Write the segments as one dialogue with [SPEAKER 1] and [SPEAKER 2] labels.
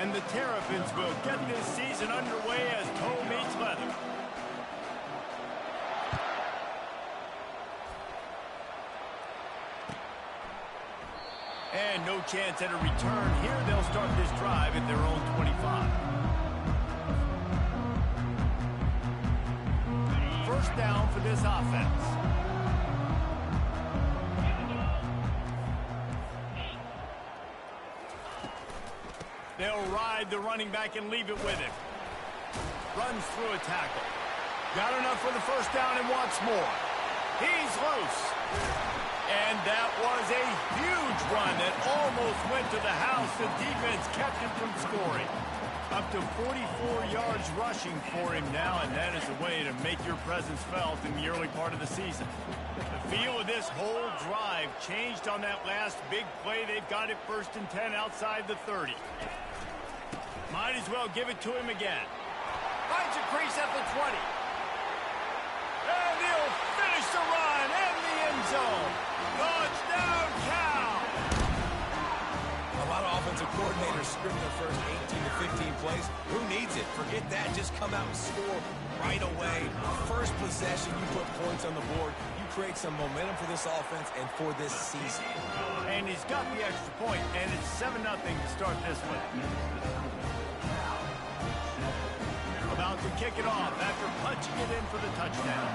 [SPEAKER 1] And the Terrapins will get this season underway as toe meets leather. And no chance at a return here. They'll start this drive at their own 25. First down for this offense. They'll ride the running back and leave it with him. Runs through a tackle. Got enough for the first down and wants more. He's loose. And that was a huge run that almost went to the house. The defense kept him from scoring. Up to 44 yards rushing for him now, and that is a way to make your presence felt in the early part of the season. The feel of this whole drive changed on that last big play. They've got it 1st and 10 outside the 30. Might as well give it to him again. Finds a crease at the 20. And he'll finish the run in the end zone. Touchdown, Cal!
[SPEAKER 2] A lot of offensive coordinators scrimming their first 18 to 15 plays. Who needs it? Forget that. Just come out and score right away. First possession, you put points on the board. You create some momentum for this offense and for this season.
[SPEAKER 1] And he's got the extra point, and it's 7-0 to start this one. About to kick it off after punching it in for the touchdown.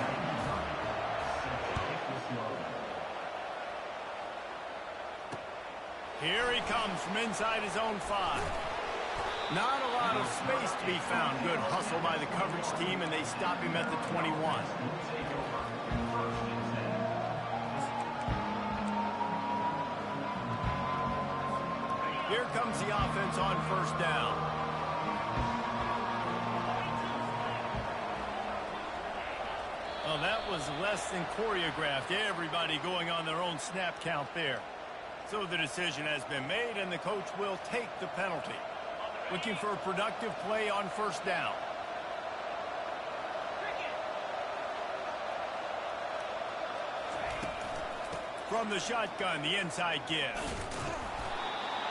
[SPEAKER 1] Here he comes from inside his own 5. Not a lot of space to be found. Good hustle by the coverage team, and they stop him at the 21. Here comes the offense on first down. Well, that was less than choreographed. Everybody going on their own snap count there. So the decision has been made, and the coach will take the penalty. Looking for a productive play on first down. From the shotgun, the inside give.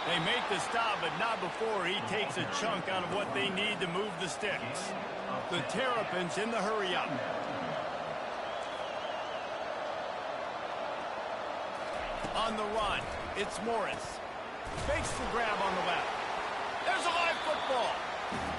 [SPEAKER 1] They make the stop, but not before he takes a chunk out of what they need to move the sticks. The Terrapins in the hurry-up. On the run, it's Morris. Fakes the grab on the left. There's a live football.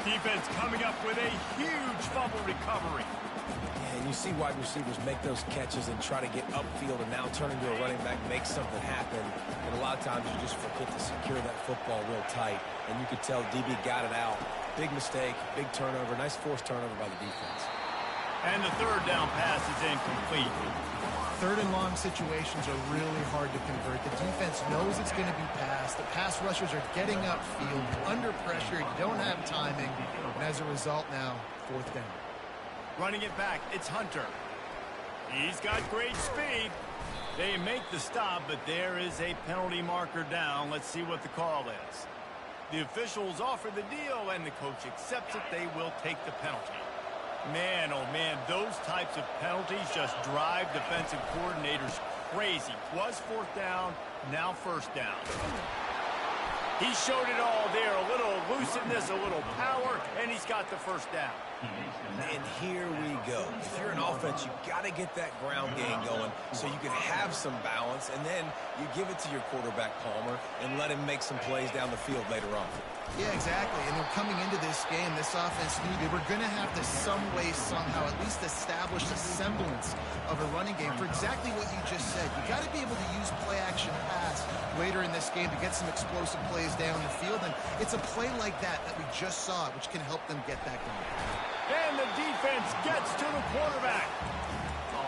[SPEAKER 1] Defense coming up with a huge fumble recovery.
[SPEAKER 2] Yeah, and you see wide receivers make those catches and try to get upfield and now turn into a running back, make something happen. And a lot of times you just forget to secure that football real tight. And you could tell DB got it out. Big mistake, big turnover, nice forced turnover by the defense.
[SPEAKER 1] And the third down pass is incomplete.
[SPEAKER 3] 3rd and long situations are really hard to convert. The defense knows it's going to be passed. The pass rushers are getting upfield, under pressure. You don't have timing. And as a result now, 4th down.
[SPEAKER 1] Running it back, it's Hunter. He's got great speed. They make the stop, but there is a penalty marker down. Let's see what the call is. The officials offer the deal, and the coach accepts it. They will take the penalty. Man, oh man, those types of penalties just drive defensive coordinators crazy. Was 4th down, now 1st down. He showed it all there, a little elusiveness, a little power, and he's got the 1st down.
[SPEAKER 2] And here we go. If you're an offense, you got to get that ground game going so you can have some balance, and then you give it to your quarterback, Palmer, and let him make some plays down the field later on.
[SPEAKER 3] Yeah, exactly. And they're coming into this game, this offense knew they were going to have to some way, somehow, at least establish a semblance of a running game for exactly what you just said. You got to be able to use play-action pass later in this game to get some explosive plays down the field. And it's a play like that we just saw, which can help them get that going.
[SPEAKER 1] And the defense gets to the quarterback.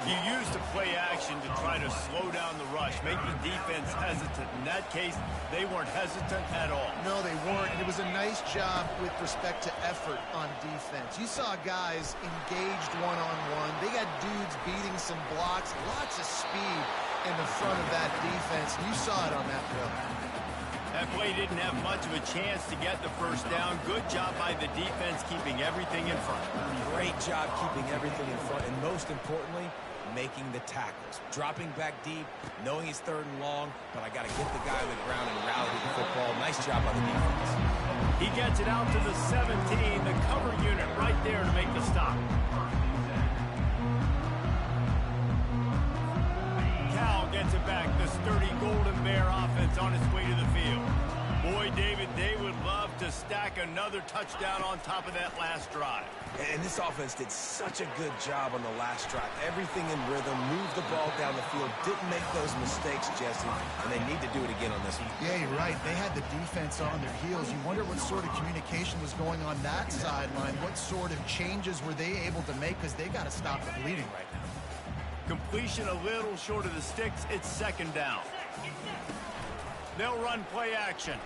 [SPEAKER 1] You used the play action to try to slow down the rush, make the defense hesitant. In that case, they weren't hesitant at all.
[SPEAKER 3] No, they weren't. It was a nice job with respect to effort on defense. You saw guys engaged one-on-one. They got dudes beating some blocks, lots of speed in the front of that defense. You saw it on that play.
[SPEAKER 1] That play didn't have much of a chance to get the 1st down. Good job by the defense keeping everything in front.
[SPEAKER 2] Great job keeping everything in front, and most importantly, making the tackles. Dropping back deep, knowing he's 3rd and long, but I got to get the guy on the ground and rally the football. Nice job by the defense.
[SPEAKER 1] He gets it out to the 17, the cover unit right there to make the stop. Cal gets it back, the sturdy Golden Bear offense on its way to the field. Boy, David, they would love to stack another touchdown on top of that last drive.
[SPEAKER 2] And this offense did such a good job on the last drive. Everything in rhythm, moved the ball down the field, didn't make those mistakes, Jesse, and they need to do it again on this one.
[SPEAKER 3] Yeah, you're right. They had the defense on their heels. You wonder what sort of communication was going on that sideline. What sort of changes were they able to make, because they got to stop the bleeding right now.
[SPEAKER 1] Completion a little short of the sticks. It's second down. They'll run play action.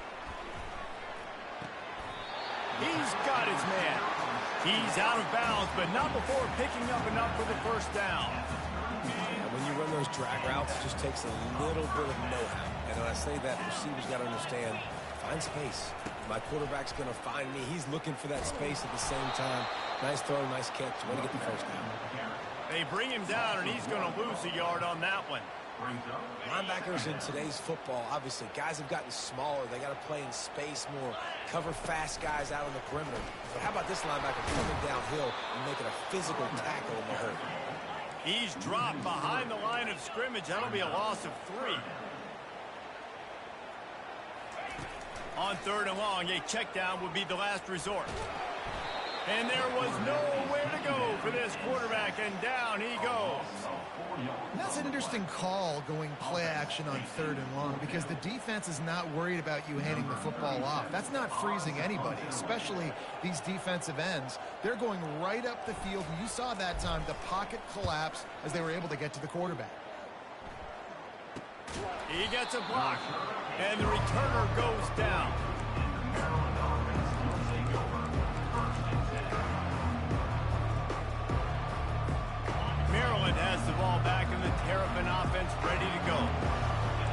[SPEAKER 1] He's got his man. He's out of bounds, but not before picking up enough for the first down.
[SPEAKER 2] And when you run those drag routes, it just takes a little bit of know-how. And when I say that, receivers got to understand, find space. My quarterback's going to find me. He's looking for that space at the same time. Nice throw, nice catch. Way to get the first down.
[SPEAKER 1] They bring him down, and he's going to lose a yard on that one.
[SPEAKER 2] Linebackers in today's football, obviously, guys have gotten smaller. They got to play in space more, cover fast guys out on the perimeter. But how about this linebacker coming downhill and making a physical tackle in the hurt?
[SPEAKER 1] He's dropped behind the line of scrimmage. That'll be a loss of 3. On third and long, a check down would be the last resort. And there was nowhere to go for this quarterback, and down he goes.
[SPEAKER 3] That's an interesting call, going play action on third and long, because the defense is not worried about you handing the football off. That's not freezing anybody, especially these defensive ends. They're going right up the field, and you saw that time the pocket collapse as they were able to get to the quarterback.
[SPEAKER 1] He gets a block, and the returner goes down. Maryland has the ball back, and the Terrapin offense ready to go.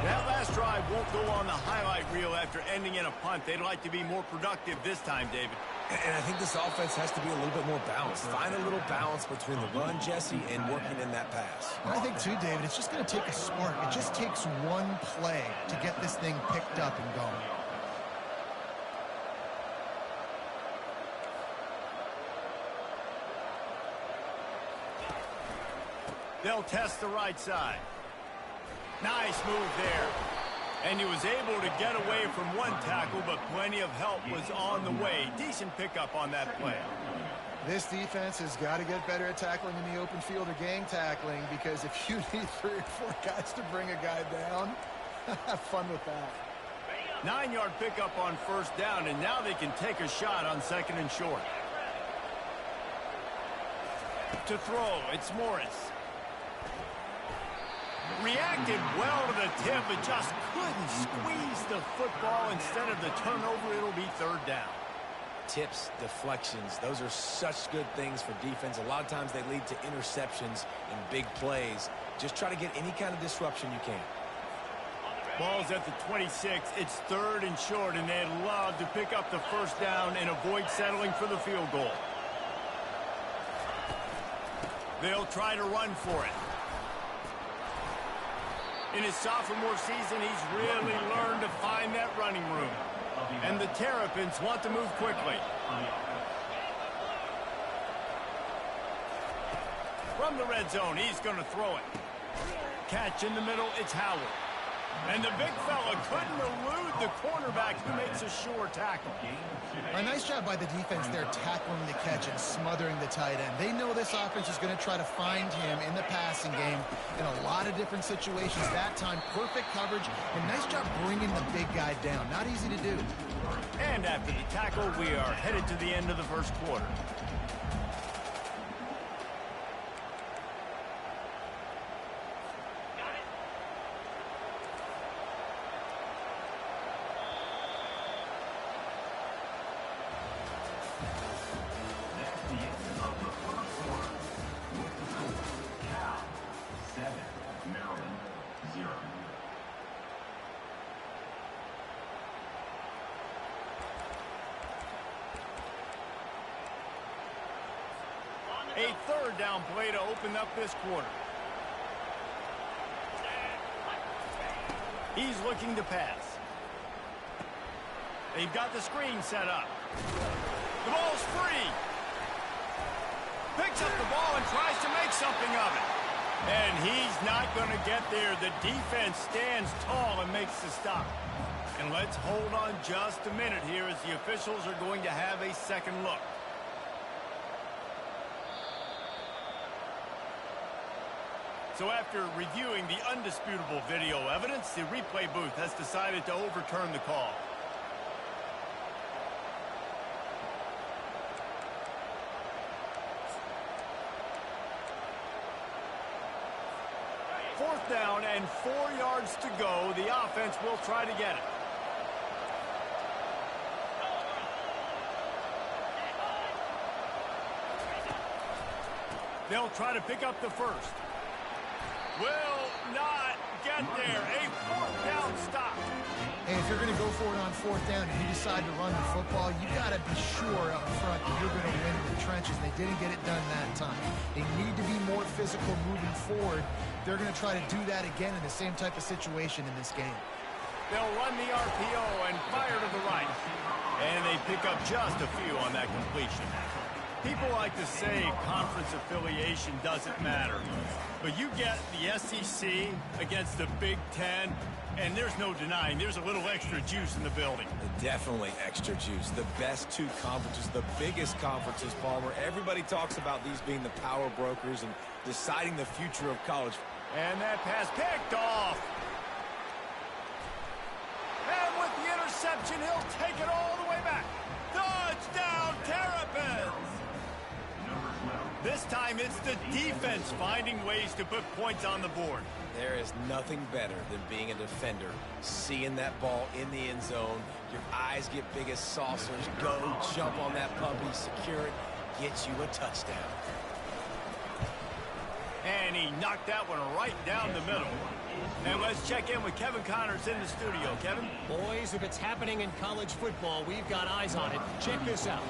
[SPEAKER 1] That last drive won't go on the highlight reel after ending in a punt. They'd like to be more productive this time, David.
[SPEAKER 2] And I think this offense has to be a little bit more balanced. Find a little balance between the run, Jesse, and working in that pass.
[SPEAKER 3] And I think, too, David, it's just going to take a spark. It just takes one play to get this thing picked up and going.
[SPEAKER 1] They'll test the right side. Nice move there. And he was able to get away from one tackle, but plenty of help was on the way. Decent pickup on that play.
[SPEAKER 3] This defense has got to get better at tackling in the open field or gang tackling, because if you need 3 or 4 guys to bring a guy down, have fun with that.
[SPEAKER 1] 9-yard pickup on first down, and now they can take a shot on second and short. To throw, it's Morris. Reacted well to the tip, but just couldn't squeeze the football. Instead of the turnover, it'll be third down.
[SPEAKER 2] Tips, deflections, those are such good things for defense. A lot of times they lead to interceptions and big plays. Just try to get any kind of disruption you can.
[SPEAKER 1] Ball's at the 26. It's third and short, and they'd love to pick up the first down and avoid settling for the field goal. They'll try to run for it. In his sophomore season, he's really learned to find that running room. And the Terrapins want to move quickly. From the red zone, he's going to throw it. Catch in the middle, it's Howard. And the big fella couldn't elude the cornerback, who makes a sure tackle.
[SPEAKER 3] A nice job by the defense there, tackling the catch and smothering the tight end. They know this offense is going to try to find him in the passing game in a lot of different situations. That time, perfect coverage, and nice job bringing the big guy down. Not easy to do.
[SPEAKER 1] And after the tackle, we are headed to the end of the first quarter. A third down play to open up this quarter. He's looking to pass. They've got the screen set up. The ball's free. Picks up the ball and tries to make something of it. And he's not going to get there. The defense stands tall and makes the stop. And let's hold on just a minute here as the officials are going to have a second look. So after reviewing the undisputable video evidence, the replay booth has decided to overturn the call. Fourth down and 4 yards to go. The offense will try to get it. They'll try to pick up the first. Will not get there. A fourth down stop.
[SPEAKER 3] Hey, if you're going to go for it on fourth down and you decide to run the football, you got to be sure up front that you're going to win in the trenches. They didn't get it done that time. They need to be more physical moving forward. They're going to try to do that again in the same type of situation in this game.
[SPEAKER 1] They'll run the RPO and fire to the right. And they pick up just a few on that completion. People like to say conference affiliation doesn't matter. But you get the SEC against the Big Ten, and there's no denying there's a little extra juice in the building.
[SPEAKER 2] Definitely extra juice. The best two conferences, the biggest conferences, Palmer. Everybody talks about these being the power brokers and deciding the future of college.
[SPEAKER 1] And that pass picked off. And with the interception, he'll take it all the way back. Touchdown, Terrapins! This time it's the defense finding ways to put points on the board.
[SPEAKER 2] There is nothing better than being a defender, seeing that ball in the end zone. Your eyes get big as saucers. Go, jump on that puppy, secure it, get you a touchdown.
[SPEAKER 1] And he knocked that one right down the middle. And let's check in with Kevin Connors in the studio. Kevin?
[SPEAKER 4] Boys, if it's happening in college football, we've got eyes on it. Check this out.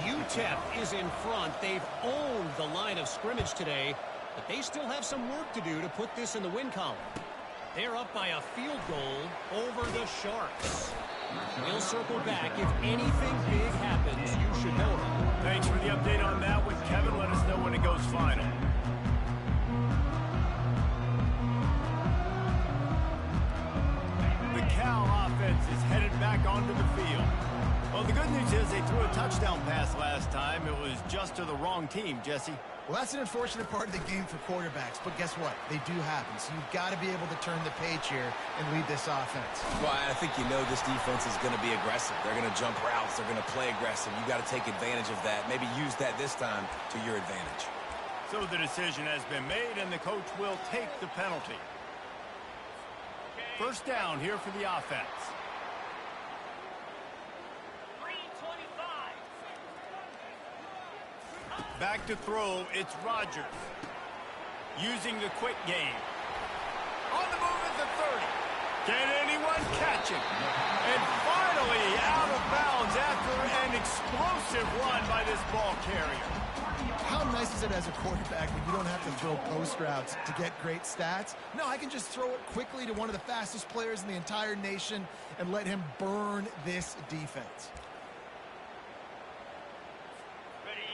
[SPEAKER 4] UTEP is in front. They've owned the line of scrimmage today, but they still have some work to do to put this in the win column. They're up by a field goal over the Sharks. We'll circle back. If anything big happens, you should know it.
[SPEAKER 1] Thanks for the update on that one, Kevin. Let us know when it goes final. The Cal offense is headed back onto the field. Well, the good news is they threw a touchdown pass last time. It was just to the wrong team, Jesse.
[SPEAKER 3] Well, that's an unfortunate part of the game for quarterbacks, but guess what? They do happen, so you've got to be able to turn the page here and lead this offense.
[SPEAKER 2] Well, I think you know this defense is going to be aggressive. They're going to jump routes. They're going to play aggressive. You've got to take advantage of that. Maybe use that this time to your advantage.
[SPEAKER 1] So the decision has been made, and the coach will take the penalty. First down here for the offense. Back to throw, it's Rodgers. Using the quick game. On the move at the 30. Can anyone catch him? And finally out of bounds after an explosive run by this ball carrier.
[SPEAKER 3] How nice is it as a quarterback when you don't have to throw post routes to get great stats? No, I can just throw it quickly to one of the fastest players in the entire nation and let him burn this defense.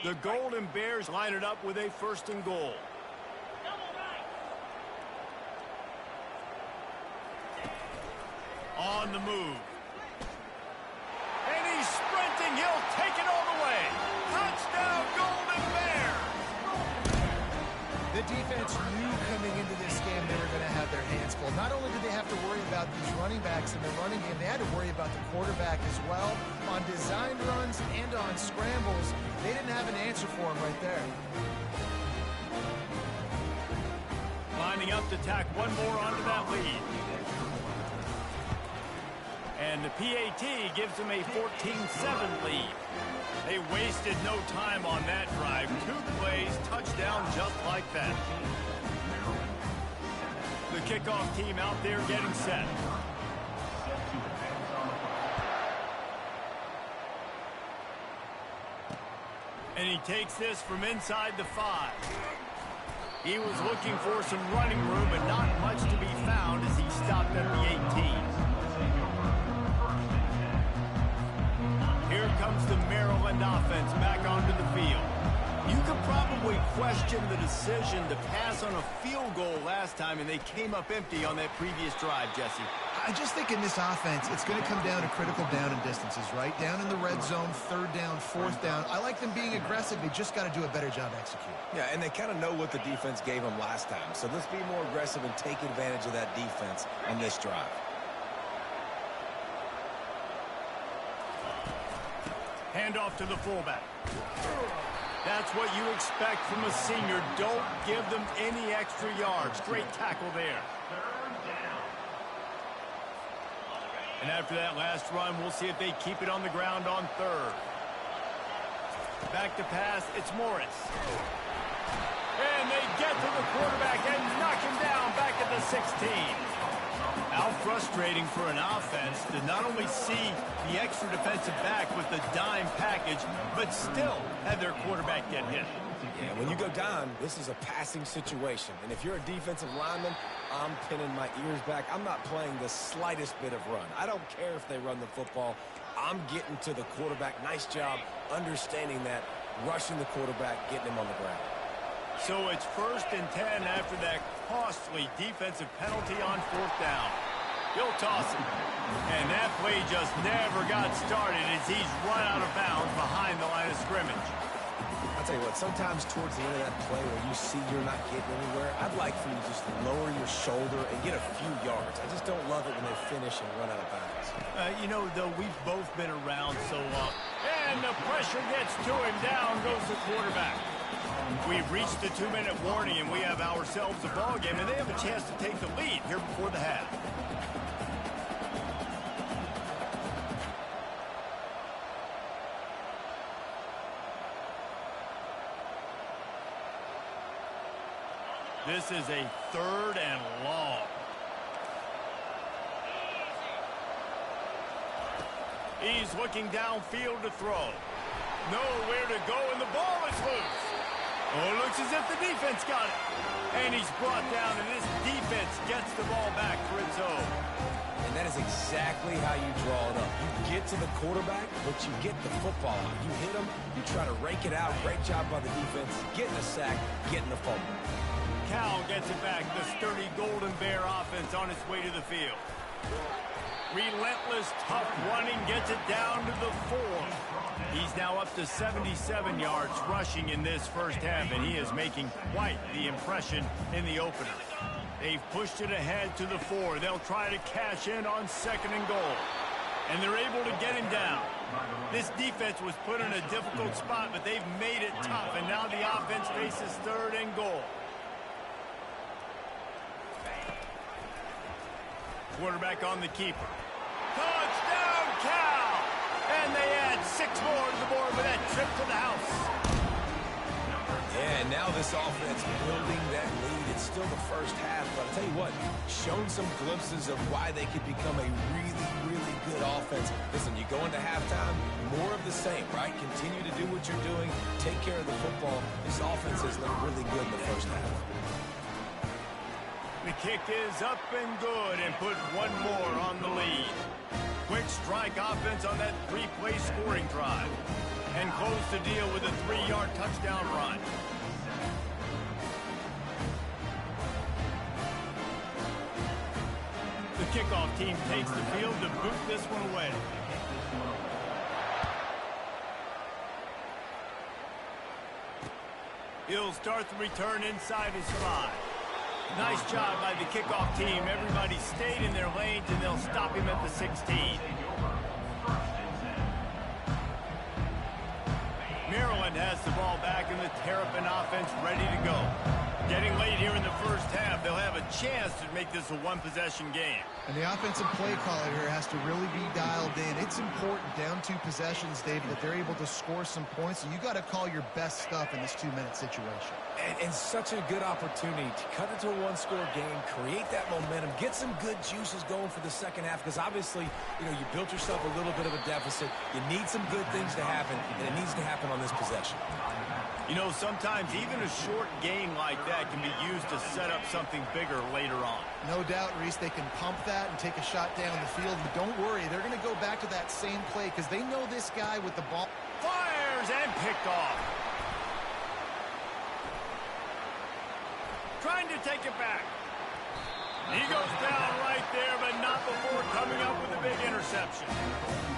[SPEAKER 1] The Golden Bears line it up with a first and goal. On the move. And he's sprinting. He'll take it all the way. Touchdown, Golden Bears!
[SPEAKER 3] The defense knew coming into this game they were going to have their hands full. Not only did they have to worry about these running backs in the running game, they had to worry about the quarterback as well. On designed runs and on scrambles, they didn't have an answer for him right there.
[SPEAKER 1] Lining up to tack one more onto that lead. And the PAT gives them a 14-7 lead. They wasted no time on that drive. 2 plays, touchdown just like that. The kickoff team out there getting set. And he takes this from inside the 5. He was looking for some running room, but not much to be found as he stopped at the 18. here comes the Maryland offense back onto the field. You could probably question the decision to pass on a field goal last time, and they came up empty on that previous drive, Jesse.
[SPEAKER 3] I just think in this offense, it's going to come down to critical down and distances, right? Down in the red zone, third down, fourth down. I like them being aggressive. They just got to do a better job executing.
[SPEAKER 2] Yeah, and they kind of know what the defense gave them last time. So let's be more aggressive and take advantage of that defense on this drive.
[SPEAKER 1] Handoff to the fullback. That's what you expect from a senior. Don't give them any extra yards. Great tackle there. And after that last run, we'll see if they keep it on the ground on third. Back to pass, it's Morris. And they get to the quarterback and knock him down back at the 16. How frustrating for an offense to not only see the extra defensive back with the dime package, but still have their quarterback get hit.
[SPEAKER 2] Yeah, when you go down, this is a passing situation. And if you're a defensive lineman, I'm pinning my ears back. I'm not playing the slightest bit of run. I don't care if they run the football. I'm getting to the quarterback. Nice job understanding that, rushing the quarterback, getting him on the ground.
[SPEAKER 1] So it's 1st and 10 after that costly defensive penalty on 4th down. He'll toss it. And that play just never got started as he's run out of bounds behind the line of scrimmage.
[SPEAKER 2] I'll tell you what, sometimes towards the end of that play where you see you're not getting anywhere, I'd like for you to just lower your shoulder and get a few yards. I just don't love it when they finish and run out of bounds.
[SPEAKER 1] You know, though, we've both been around so long. And the pressure gets to him. Down goes the quarterback. We've reached the 2-minute warning, and we have ourselves a ball game, and they have a chance to take the lead here before the half. This is a 3rd and long. He's looking downfield to throw. Nowhere to go, and the ball is loose. Oh, it looks as if the defense got it. And he's brought down, and this defense gets the ball back for its own.
[SPEAKER 2] And that is exactly how you draw it up. You get to the quarterback, but you get the football out. You hit him, you try to rake it out. Great job by the defense, getting a sack, getting the fumble.
[SPEAKER 1] Cal gets it back. The sturdy Golden Bear offense on its way to the field. Relentless, tough running gets it down to the 4. He's now up to 77 yards rushing in this first half, and he is making quite the impression in the opener. They've pushed it ahead to the 4. They'll try to cash in on 2nd and goal. And they're able to get him down. This defense was put in a difficult spot, but they've made it tough, and now the offense faces 3rd and goal. Quarterback on the keeper. Touchdown, Cal! And they add 6 more to the board with that trip to the house.
[SPEAKER 2] Yeah, and now this offense building that lead. It's still the first half, but I'll tell you what, shown some glimpses of why they could become a really, really good offense. Listen, you go into halftime, more of the same, right? Continue to do what you're doing, take care of the football. This offense has looked really good in the first half.
[SPEAKER 1] The kick is up and good and put 1 more on the lead. Quick strike offense on that 3-play scoring drive. And close the deal with a 3-yard touchdown run. The kickoff team takes the field to boot this one away. He'll start the return inside his 5. Nice job by the kickoff team. Everybody stayed in their lanes, and they'll stop him at the 16. Maryland has the ball back, and the Terrapin offense ready to go. Getting late here in the first half, they'll have a chance to make this a 1-possession game.
[SPEAKER 3] And the offensive play caller here has to really be dialed in. It's important down 2 possessions, David, that they're able to score some points. So you got to call your best stuff in this 2-minute situation.
[SPEAKER 2] And such a good opportunity to cut it to a 1-score game, create that momentum, get some good juices going for the second half, because obviously, you know, you built yourself a little bit of a deficit. You need some good things to happen, and it needs to happen on this possession.
[SPEAKER 1] You know, sometimes even a short gain like that can be used to set up something bigger later on.
[SPEAKER 3] No doubt, Reese, they can pump that and take a shot down the field. But don't worry, they're going to go back to that same play because they know this guy with the ball.
[SPEAKER 1] Fires and picked off. Trying to take it back. He goes down right there, but not before coming up with a big interception.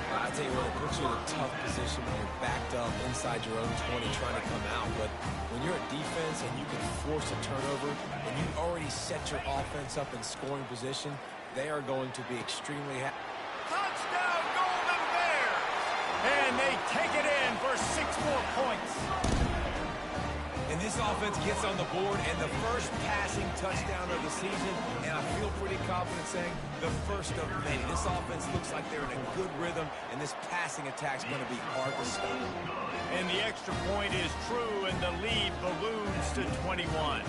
[SPEAKER 2] I tell you what, it puts you in a tough position when you're backed up inside your own 20 trying to come out. But when you're a defense and you can force a turnover and you already set your offense up in scoring position, they are going to be extremely happy.
[SPEAKER 1] Touchdown, Golden Bears! And they take it in for 6 more points.
[SPEAKER 2] And this offense gets on the board and the first passing touchdown of the season, and I feel pretty confident saying the first of many. This offense looks like they're in a good rhythm, and this passing attack's going to be hard to stop.
[SPEAKER 1] And the extra point is true, and the lead balloons to 21.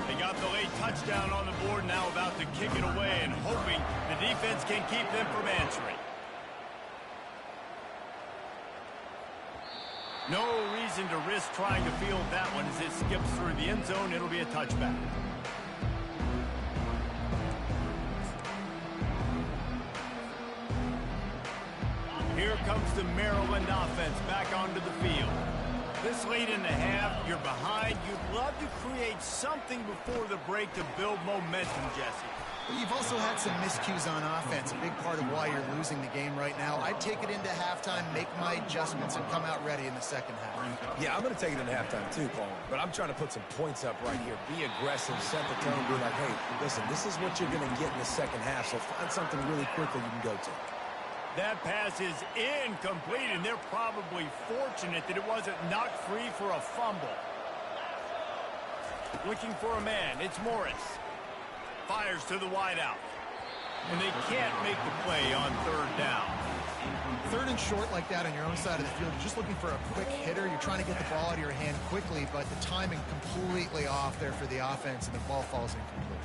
[SPEAKER 1] They got the late touchdown on the board, now about to kick it away and hoping the defense can keep them from answering. No reason to risk trying to field that one as it skips through the end zone. It'll be a touchback. Here comes the Maryland offense back onto the field. This late in the half, you're behind. You'd love to create something before the break to build momentum, Jesse.
[SPEAKER 3] Well, you've also had some miscues on offense, a big part of why you're losing the game right now. I'd take it into halftime, make my adjustments, and come out ready in the second half.
[SPEAKER 2] Yeah, I'm going to take it into halftime too, Paul. But I'm trying to put some points up right here. Be aggressive, set the tone, be like, hey, listen, this is what you're going to get in the second half, so find something really quickly you can go to.
[SPEAKER 1] That pass is incomplete, and they're probably fortunate that it wasn't knocked free for a fumble. Looking for a man, it's Morris. Fires to the wideout. And they can't make the play on third down.
[SPEAKER 3] Third and short like that on your own side of the field, you're just looking for a quick hitter. You're trying to get the ball out of your hand quickly, but the timing completely off there for the offense, and the ball falls incomplete.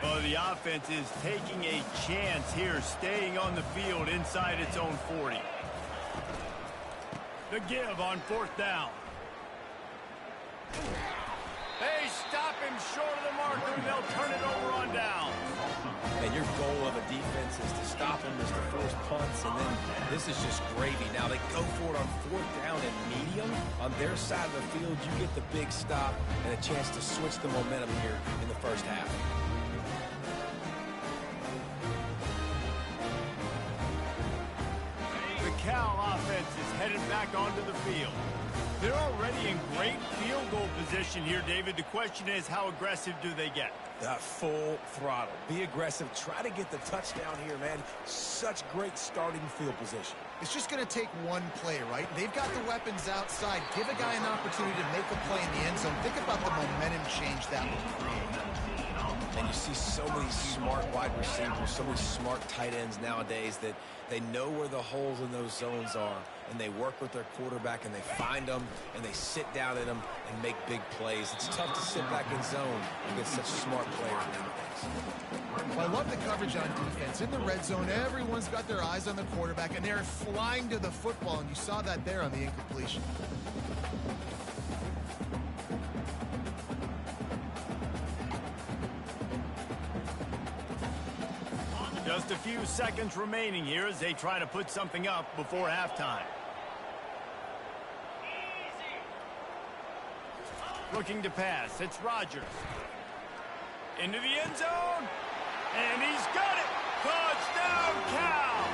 [SPEAKER 1] Well, the offense is taking a chance here, staying on the field inside its own 40. The give on fourth down. They stop him short of the marker, and they'll turn it over on down.
[SPEAKER 2] And your goal of a defense is to stop them, is to force punts, and then this is just gravy. Now they go for it on fourth down and medium. On their side of the field, you get the big stop and a chance to switch the momentum here in the first half.
[SPEAKER 1] The Cal offense is headed back onto the field. They're already in great field goal position here, David. The question is, how aggressive do they get?
[SPEAKER 2] Full throttle. Be aggressive. Try to get the touchdown here, man. Such great starting field position.
[SPEAKER 3] It's just going to take one play, right? They've got the weapons outside. Give a guy an opportunity to make a play in the end zone. Think about the momentum change that would create.
[SPEAKER 2] And you see so many smart wide receivers, so many smart tight ends nowadays that they know where the holes in those zones are, and they work with their quarterback, and they find them, and they sit down in them and make big plays. It's tough to sit back in zone against such smart players nowadays.
[SPEAKER 3] Well, I love the coverage on defense. In the red zone, everyone's got their eyes on the quarterback, and they're flying to the football, and you saw that there on the incompletion.
[SPEAKER 1] Just a few seconds remaining here as they try to put something up before halftime. Looking to pass, it's Rodgers. Into the end zone, and he's got it! Touchdown, Cal!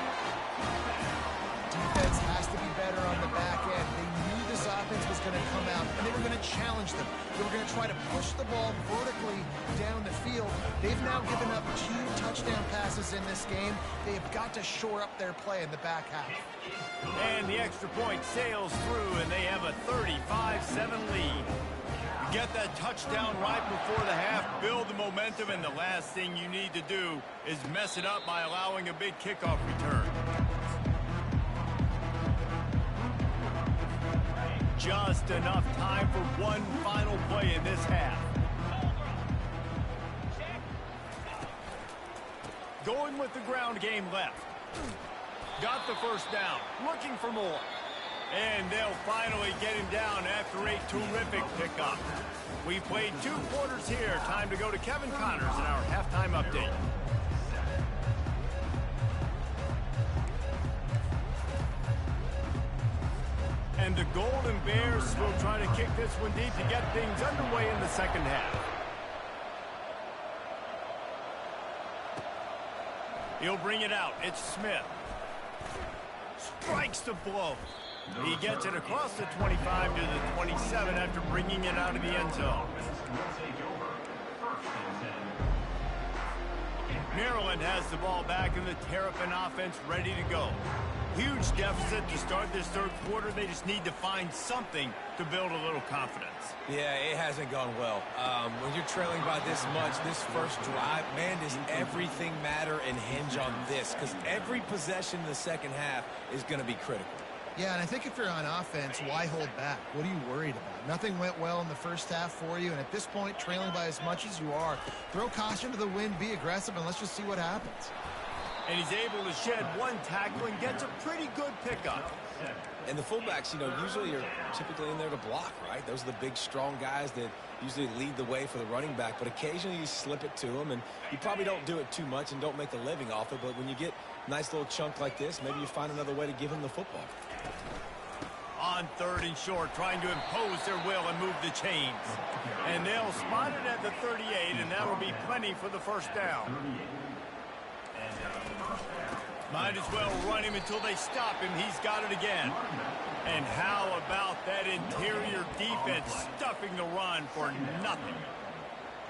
[SPEAKER 3] Defense has to be better on the back end. They knew this offense was going to come out, and they were going to challenge them. They were going to try to push the ball vertically down the field. They've now given up 2 touchdown passes in this game. They have got to shore up their play in the back half.
[SPEAKER 1] And the extra point sails through, and they have a 35-7 lead. You get that touchdown right before the half, build the momentum, and the last thing you need to do is mess it up by allowing a big kickoff return. Just enough time for one final play in this half. Going with the ground game left. Got the first down, looking for more. And they'll finally get him down after a terrific pickup. We played 2 quarters here. Time to go to Kevin Connors in our halftime update. And the Golden Bears will try to kick this one deep to get things underway in the second half. He'll bring it out. It's Smith. Strikes the blow. He gets it across the 25 to the 27 after bringing it out of the end zone. Maryland has the ball back and the Terrapin offense ready to go. Huge deficit to start this third quarter. They just need to find something to build a little confidence.
[SPEAKER 2] Yeah, it hasn't gone well. When you're trailing by this much, this first drive, man, does everything matter and hinge on this? Because every possession in the second half is going to be critical.
[SPEAKER 3] Yeah, and I think if you're on offense, why hold back? What are you worried about? Nothing went well in the first half for you, and at this point, trailing by as much as you are, throw caution to the wind, be aggressive, and let's just see what happens.
[SPEAKER 1] And he's able to shed 1 tackle and gets a pretty good pickup.
[SPEAKER 2] And the fullbacks, you know, usually are typically in there to block, right? Those are the big, strong guys that usually lead the way for the running back. But occasionally you slip it to them, and you probably don't do it too much and don't make a living off it. But when you get a nice little chunk like this, maybe you find another way to give him the football.
[SPEAKER 1] On 3rd and short, trying to impose their will and move the chains. And they'll spot it at the 38, and that'll be plenty for the first down. Might as well run him until they stop him. He's got it again. And how about that interior defense stuffing the run for nothing?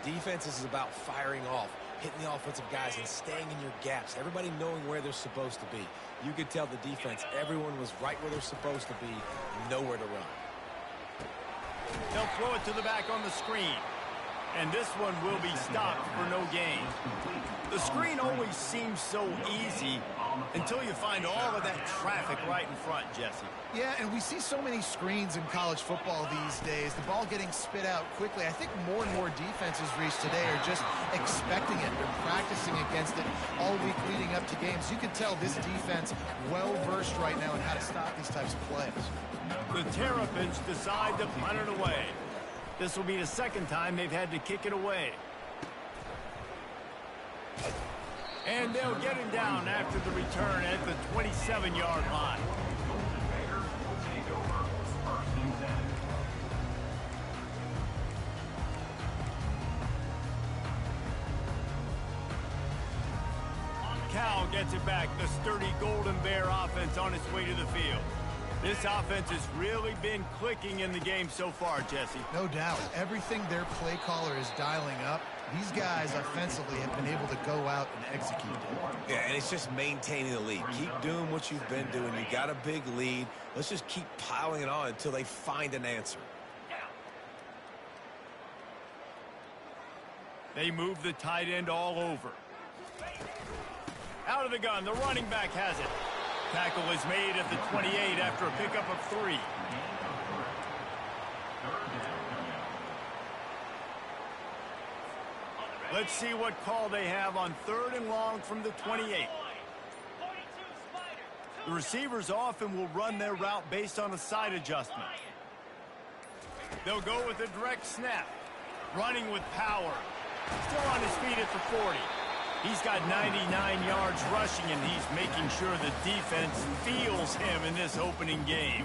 [SPEAKER 2] Defense is about firing off, hitting the offensive guys and staying in your gaps. Everybody knowing where they're supposed to be. You could tell the defense, everyone was right where they're supposed to be, nowhere to run.
[SPEAKER 1] They'll throw it to the back on the screen. And this one will be stopped for no gain. The screen always seems so easy until you find all of that traffic right in front, Jesse.
[SPEAKER 3] Yeah, and we see so many screens in college football these days. The ball getting spit out quickly. I think more and more defenses reached today are just expecting it. They're practicing against it all week leading up to games. You can tell this defense well-versed right now in how to stop these types of plays.
[SPEAKER 1] The Terrapins decide to punt it away. This will be the second time they've had to kick it away. And they'll get him down after the return at the 27-yard line. Cal gets it back. The sturdy Golden Bear offense on its way to the field. This offense has really been clicking in the game so far, Jesse.
[SPEAKER 3] No doubt. Everything their play caller is dialing up, these guys offensively have been able to go out and execute.
[SPEAKER 2] Yeah, and it's just maintaining the lead. Keep doing what you've been doing. You got a big lead. Let's just keep piling it on until they find an answer.
[SPEAKER 1] They move the tight end all over. Out of the gun, the running back has it. Tackle is made at the 28 after a pickup of 3. Let's see what call they have on 3rd and long from the 28. The receivers often will run their route based on a side adjustment. They'll go with a direct snap. Running with power. Still on his feet at the 40. He's got 99 yards rushing, and he's making sure the defense feels him in this opening game.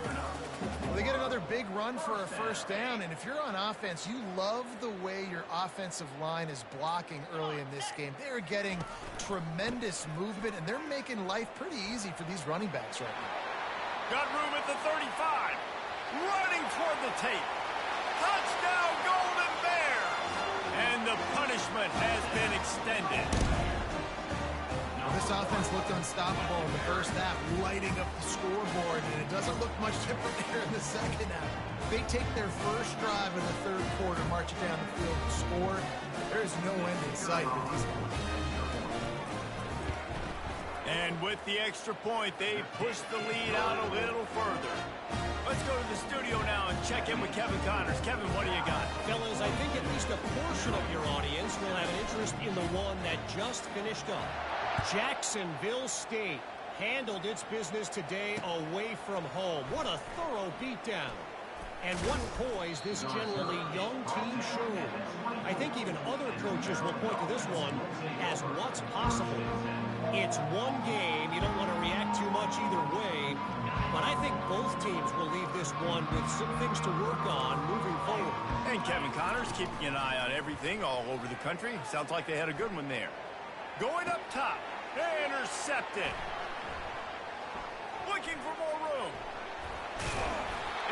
[SPEAKER 3] Well, they get another big run for a first down, and if you're on offense, you love the way your offensive line is blocking early in this game. They're getting tremendous movement, and they're making life pretty easy for these running backs right now.
[SPEAKER 1] Got room at the 35. Running toward the tape. Touchdown, Golden Bear! And the punishment has been extended.
[SPEAKER 3] This offense looked unstoppable in the first half, lighting up the scoreboard, and it doesn't look much different here in the second half. They take their first drive in the third quarter, march it down the field and score. There is no end in sight for these guys.
[SPEAKER 1] And with the extra point, they push the lead out a little further. Let's go to the studio now and check in with Kevin Connors. Kevin, what do you got?
[SPEAKER 4] Fellas, I think at least a portion of your audience will have an interest in the one that just finished up. Jacksonville State handled its business today away from home. What a thorough beatdown. And what poise this generally young team showed. I think even other coaches will point to this one as what's possible. It's one game. You don't want to react too much either way. But I think both teams will leave this one with some things to work on moving forward.
[SPEAKER 1] And Kevin Connors keeping an eye on everything all over the country. Sounds like they had a good one there. Going up top. Intercepted. Looking for more room.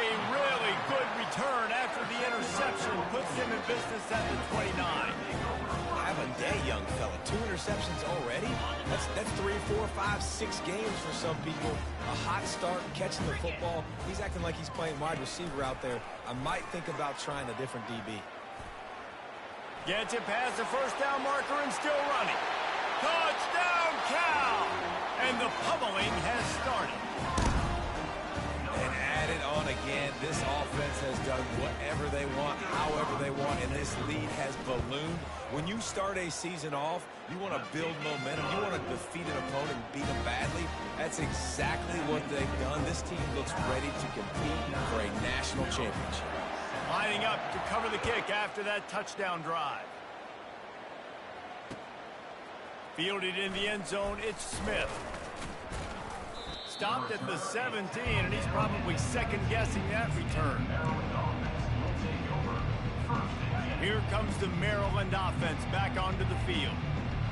[SPEAKER 1] A really good return after the interception puts him in business at the 29.
[SPEAKER 2] Have a day, young fella. 2 interceptions already? That's 3, 4, 5, 6 games for some people. A hot start, catching the football. He's acting like he's playing wide receiver out there. I might think about trying a different DB.
[SPEAKER 1] Gets it past the first down marker and still running. Touchdown, Cal! And the pummeling has started.
[SPEAKER 2] And add it on again. This offense has done whatever they want, however they want, and this lead has ballooned. When you start a season off, you want to build momentum. You want to defeat an opponent and beat them badly. That's exactly what they've done. This team looks ready to compete for a national championship.
[SPEAKER 1] Lining up to cover the kick after that touchdown drive. Fielded in the end zone, it's Smith. Stopped at the 17, and he's probably second-guessing that return. Here comes the Maryland offense back onto the field.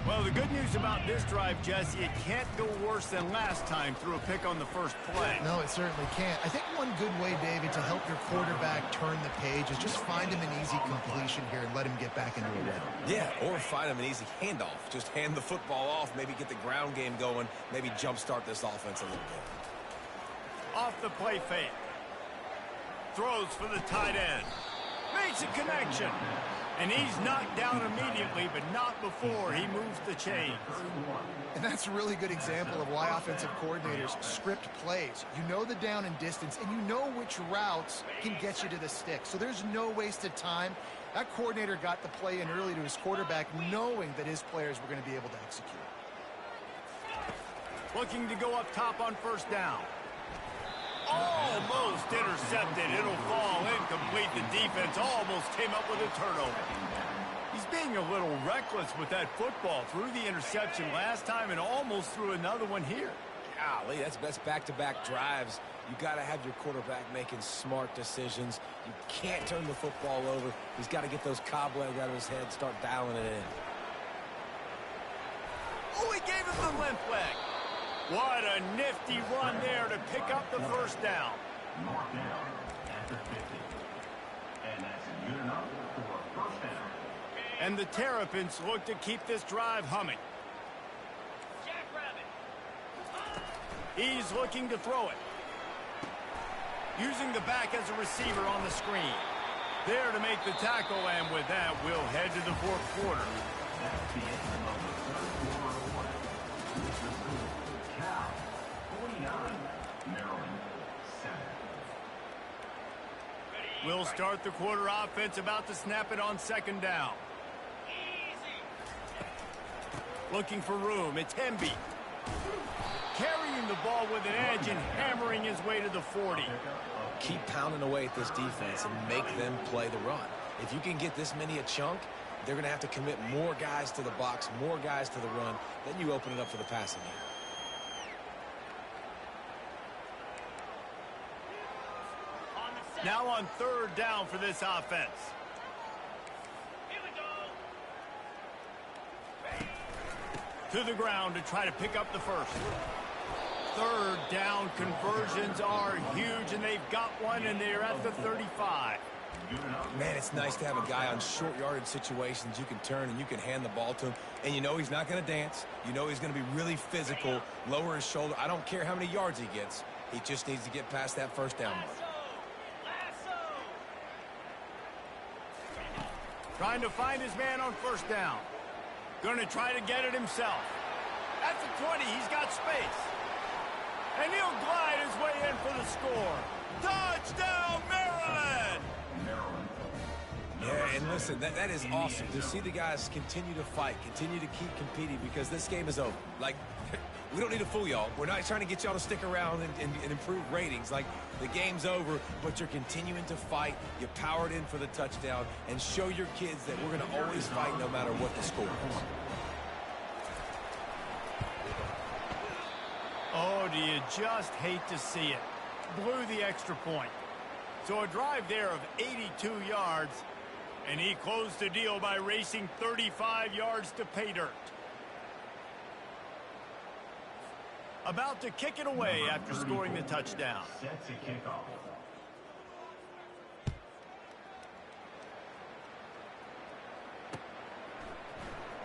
[SPEAKER 1] Well, the good news about this drive, Jesse, it can't go worse than last time through a pick on the first play.
[SPEAKER 3] No, it certainly can't. I think one good way, David, to help your quarterback turn the page is just find him an easy completion here and let him get back into a rhythm.
[SPEAKER 2] Yeah, or find him an easy handoff. Just hand the football off, maybe get the ground game going, maybe jumpstart this offense a little bit.
[SPEAKER 1] Off the play fake. Throws for the tight end. Makes a connection. And he's knocked down immediately, but not before he moves the chains.
[SPEAKER 3] And that's a really good example of why offensive coordinators script plays. You know the down and distance, and you know which routes can get you to the stick. So there's no wasted time. That coordinator got the play in early to his quarterback, knowing that his players were going to be able to execute.
[SPEAKER 1] Looking to go up top on first down. Almost intercepted. It'll fall incomplete. The defense almost came up with a turnover. He's being a little reckless with that football. Threw the interception last time and almost threw another one here.
[SPEAKER 2] Golly, that's back-to-back drives. You got to have your quarterback making smart decisions. You can't turn the football over. He's got to get those cobwebs out of his head, start dialing it in.
[SPEAKER 1] Oh, he gave him the limp leg. What a nifty run there to pick up the first down. And the Terrapins look to keep this drive humming. He's looking to throw it. Using the back as a receiver on the screen. There to make the tackle, and with that, we'll head to the fourth quarter. We'll start the quarter offense, about to snap it on second down. Looking for room, it's Hemby. Carrying the ball with an edge and hammering his way to the 40.
[SPEAKER 2] Keep pounding away at this defense and make them play the run. If you can get this many a chunk, they're going to have to commit more guys to the box, more guys to the run. Then you open it up for the passing game.
[SPEAKER 1] Now on third down for this offense. Here we go. To the ground to try to pick up the first. Third down conversions are huge, and they've got one, and they're at the 35.
[SPEAKER 2] Man, it's nice to have a guy on short yardage situations you can turn and you can hand the ball to him. And you know he's not going to dance. You know he's going to be really physical, lower his shoulder. I don't care how many yards he gets. He just needs to get past that first down mark.
[SPEAKER 1] Trying to find his man on first down. Going to try to get it himself. At the 20, he's got space. And he'll glide his way in for the score. Touchdown, Maryland!
[SPEAKER 2] Yeah, and listen, that is awesome to see the guys continue to fight, continue to keep competing, because this game is over. Like, we don't need to fool y'all. We're not trying to get y'all to stick around and improve ratings. Like, the game's over, but you're continuing to fight. You powered in for the touchdown, and show your kids that we're going to always fight no matter what the score is.
[SPEAKER 1] Oh, do you just hate to see it? Blew the extra point. So a drive there of 82 yards, and he closed the deal by racing 35 yards to pay dirt. About to kick it away after scoring the touchdown.
[SPEAKER 5] Set to kick off.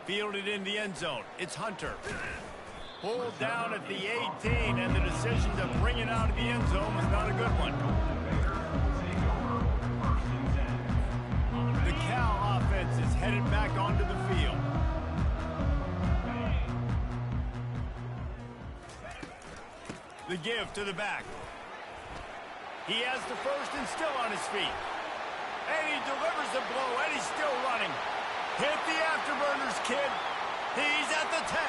[SPEAKER 1] Fielded in the end zone. It's Hunter. Pulled down at the 18, and the decision to bring it out of the end zone was not a good one. The Cal offense is headed back onto the field. The give to the back. He has the first and still on his feet. And he delivers the blow, and he's still running. Hit the afterburners, kid. He's at the 10.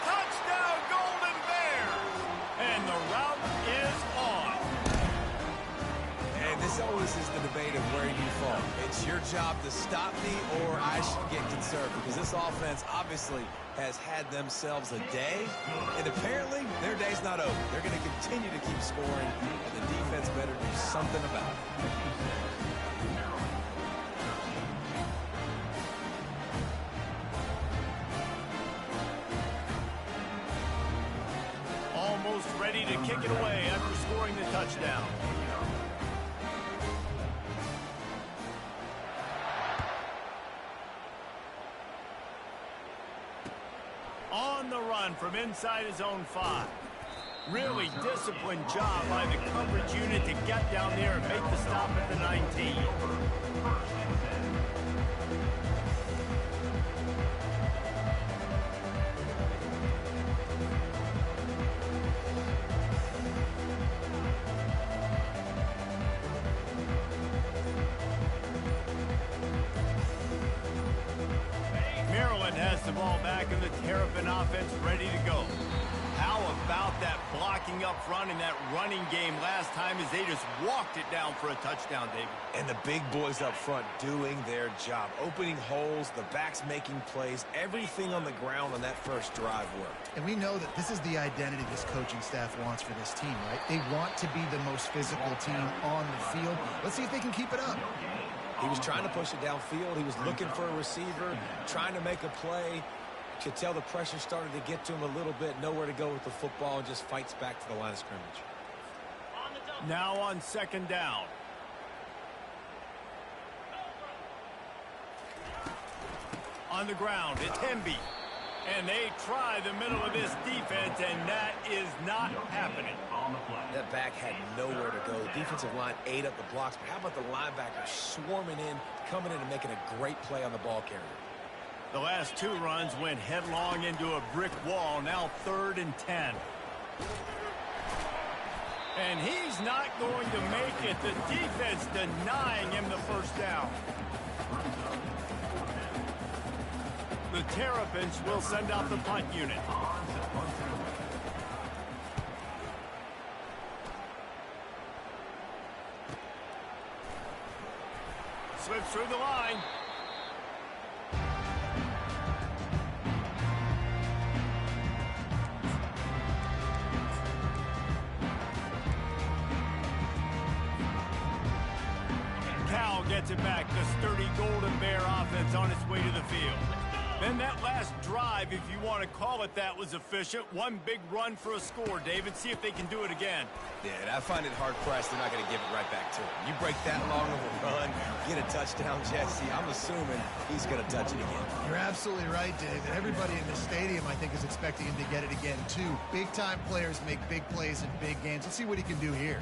[SPEAKER 1] Touchdown, Golden Bears! And the route is on.
[SPEAKER 2] And this always is the debate of where you fall. It's your job to stop me, or I should get concerned, because this offense obviously has had themselves a day, and apparently their day's not over. They're going to continue to keep scoring, and the defense better do something about it.
[SPEAKER 1] Almost ready to kick it away after scoring the touchdown. On the run from inside his own 5. Really disciplined job by the coverage unit to get down there and make the stop at the 19. Maryland has the ball back and the Terrapin offense ready to go. How about that blocking up front in that running game last time as they just walked it down for a touchdown, David?
[SPEAKER 2] And the big boys up front doing their job. Opening holes, the backs making plays, everything on the ground on that first drive worked.
[SPEAKER 3] And we know that this is the identity this coaching staff wants for this team, right? They want to be the most physical team on the field. Let's see if they can keep it up.
[SPEAKER 2] He was trying to push it downfield. He was looking for a receiver, trying to make a play. You could tell the pressure started to get to him a little bit. Nowhere to go with the football, and just fights back to the line of scrimmage.
[SPEAKER 1] Now on second down. On the ground, it's Hemby. And they try the middle of this defense, and that is not happening.
[SPEAKER 2] That back had nowhere to go. The defensive line ate up the blocks, but how about the linebacker swarming in, coming in and making a great play on the ball carrier?
[SPEAKER 1] The last 2 runs went headlong into a brick wall. Now 3rd and 10. And he's not going to make it. The defense denying him the first down. The Terrapins will send out the punt unit. Slips through the line. Cal gets it back. The sturdy Golden Bear offense on its way to the field. Then that last drive, if you want to call it that, was efficient. One big run for a score, David. See if they can do it again.
[SPEAKER 2] Yeah, and I find it hard-pressed they're not going to give it right back to him. You break that long of a run, get a touchdown, Jesse, I'm assuming he's going to touch it again.
[SPEAKER 3] You're absolutely right, David. Everybody in the stadium, I think, is expecting him to get it again, too. Big-time players make big plays in big games. Let's see what he can do here.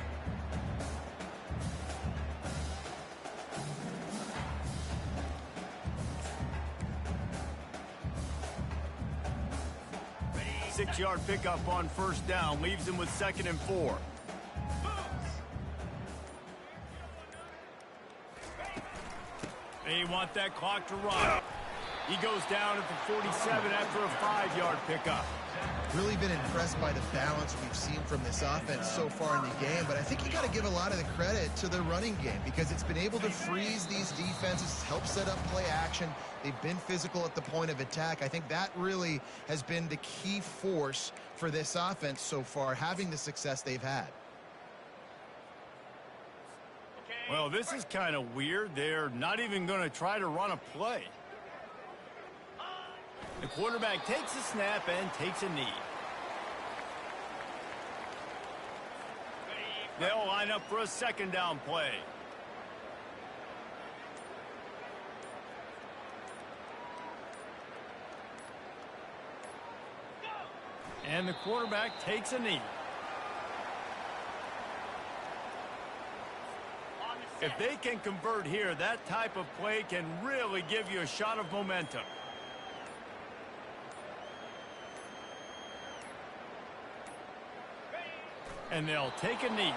[SPEAKER 1] Six-yard pickup on first down. Leaves him with 2nd and 4. They want that clock to run. He goes down at the 47 after a 5-yard pickup.
[SPEAKER 3] Really been impressed by the balance we've seen from this offense so far in the game, but I think you got to give a lot of the credit to the running game because it's been able to freeze these defenses, help set up play action. They've been physical at the point of attack. I think that really has been the key force for this offense so far, having the success they've had.
[SPEAKER 1] Well, this is kind of weird. They're not even going to try to run a play. The quarterback takes a snap and takes a knee. They'll line up for a second down play. And the quarterback takes a knee. If they can convert here, that type of play can really give you a shot of momentum. And they'll take a knee.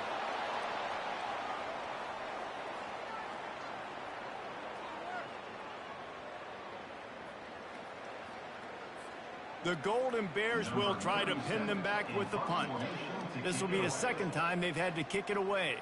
[SPEAKER 1] The Golden Bears will try to pin them back with the punt. This will be the second time they've had to kick it away.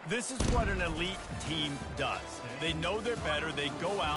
[SPEAKER 1] This is what an elite team does. They know they're better. They go out.